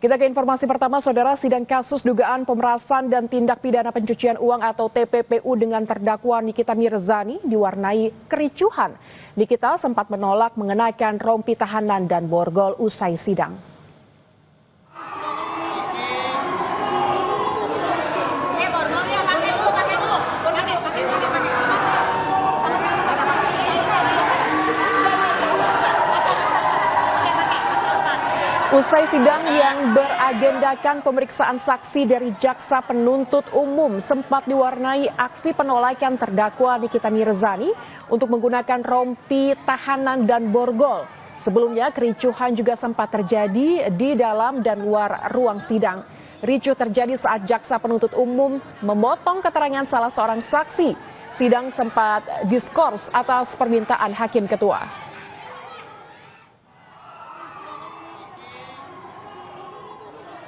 Kita ke informasi pertama, Saudara. Sidang kasus dugaan pemerasan dan tindak pidana pencucian uang atau TPPU dengan terdakwa Nikita Mirzani diwarnai kericuhan. Nikita sempat menolak mengenakan rompi tahanan dan borgol usai sidang. Usai sidang yang beragendakan pemeriksaan saksi dari jaksa penuntut umum sempat diwarnai aksi penolakan terdakwa Nikita Mirzani untuk menggunakan rompi tahanan dan borgol. Sebelumnya kericuhan juga sempat terjadi di dalam dan luar ruang sidang. Ricuh terjadi saat jaksa penuntut umum memotong keterangan salah seorang saksi. Sidang sempat diskors atas permintaan hakim ketua.